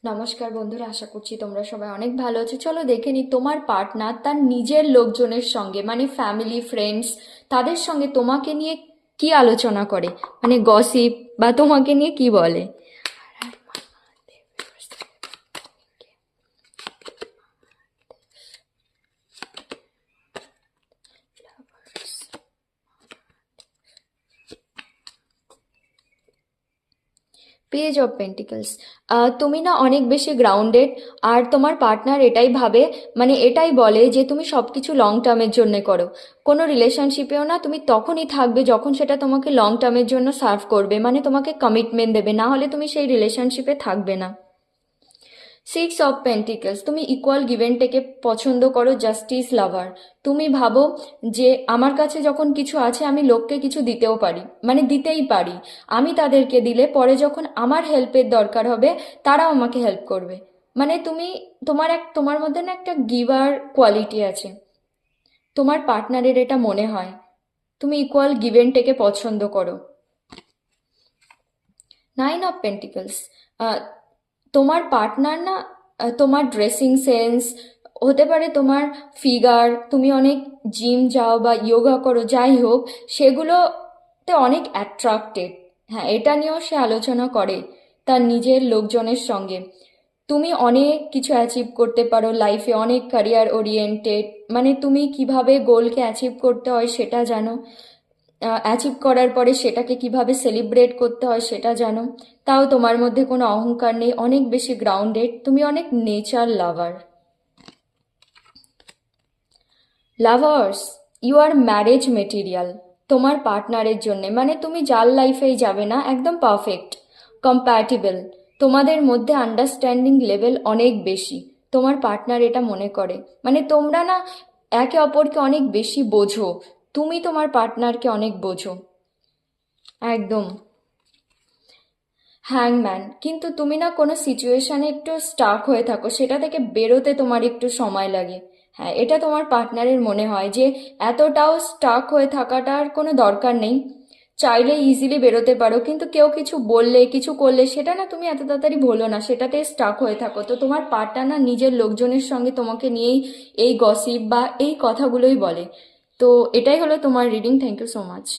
নমস্কার বন্ধুরা, আশা করছি তোমরা সবাই অনেক ভালো আছো। চলো দেখে নি তোমার পার্টনার তার নিজের লোকজনের সঙ্গে মানে ফ্যামিলি ফ্রেন্ডস তাদের সঙ্গে তোমাকে নিয়ে কি আলোচনা করে, মানে গসিপ বা তোমাকে নিয়ে কি বলে। Page of pentacles. তুমি না অনেক বেশি গ্রাউন্ডেড, আর তোমার পার্টনার এটাই ভাবে, মানে এটাই বলে যে তুমি সব কিছু লং টার্মের জন্য করো। কোনো রিলেশনশিপেও না তুমি তখনই থাকবে যখন সেটা তোমাকে লং টার্মের জন্য সার্ভ করবে, মানে তোমাকে কমিটমেন্ট দেবে, না হলে তুমি সেই রিলেশনশিপে থাকবে না। সিক্স অফ পেন্টিকলস, তুমি ইকুয়াল গিভ অ্যান্ড টেকে পছন্দ করো, জাস্টিস লাভার। তুমি ভাবো যে আমার কাছে যখন কিছু আছে আমি লোককে কিছু দিতেও পারি, মানে দিতেই পারি। আমি তাদেরকে দিলে পরে যখন আমার হেল্পের দরকার হবে তারাও আমাকে হেল্প করবে। মানে তুমি তোমার মধ্যে না একটা গিভার কোয়ালিটি আছে। তোমার পার্টনারের এটা মনে হয়। তুমি ইকুয়াল গিভ অ্যান্ড টেকে পছন্দ করো। নাইন অফ পেন্টিকলস, তোমার পার্টনার না তোমার ড্রেসিং সেন্স, হতে পারে তোমার ফিগার, তুমি অনেক জিম যাও বা যোগা করো, যাই হোক, সেগুলোতে অনেক অ্যাট্রাক্টেড। হ্যাঁ, এটা নিয়েও সে আলোচনা করে তার নিজের লোকজনের সঙ্গে। তুমি অনেক কিছু অ্যাচিভ করতে পারো লাইফে, অনেক ক্যারিয়ার ওরিয়েন্টেড, মানে তুমি কিভাবে গোলকে অ্যাচিভ করতে হয় সেটা জানো, অ্যাচিভ করার পরে সেটাকে কিভাবে সেলিব্রেট করতে হয় সেটা জানো। তাও তোমার মধ্যে কোনো অহংকার নেই, অনেক বেশি গ্রাউন্ডেড, তুমি অনেক nature lover. Lovers, you are marriage material তোমার পার্টনারের জন্য, মানে তুমি যার লাইফেই যাবে না একদম পারফেক্ট, কম্প্যাটিবল। তোমাদের মধ্যে আন্ডারস্ট্যান্ডিং লেভেল অনেক বেশি, তোমার পার্টনার এটা মনে করে। মানে তোমরা না একে অপরকে অনেক বেশি বোঝো, তুমি তোমার পার্টনারকে অনেক বোঝো। একদম। হ্যাংম্যান, কিন্তু তুমি না কোনো সিচুয়েশনে একটু স্টাক হয়ে থাকো, সেটা থেকে বেরোতে তোমার একটু সময় লাগে। হ্যাঁ, এটা তোমার পার্টনারের মনে হয় যে এতটাও স্টাক হয়ে থাকাটার কোনো দরকার নেই, চাইলে ইজিলি বেরোতে পারো, কিন্তু কেউ কিছু বললে কিছু করলে সেটা না তুমি এত তাড়াতাড়ি ভোলো না, সেটাতে স্টাক হয়ে থাকো। তো তোমার পার্টনার না নিজের লোকজনের সঙ্গে তোমাকে নিয়েই এই গসিপ বা এই কথাগুলোই বলে। তো এটাই হলো তোমার reading. Thank you so much.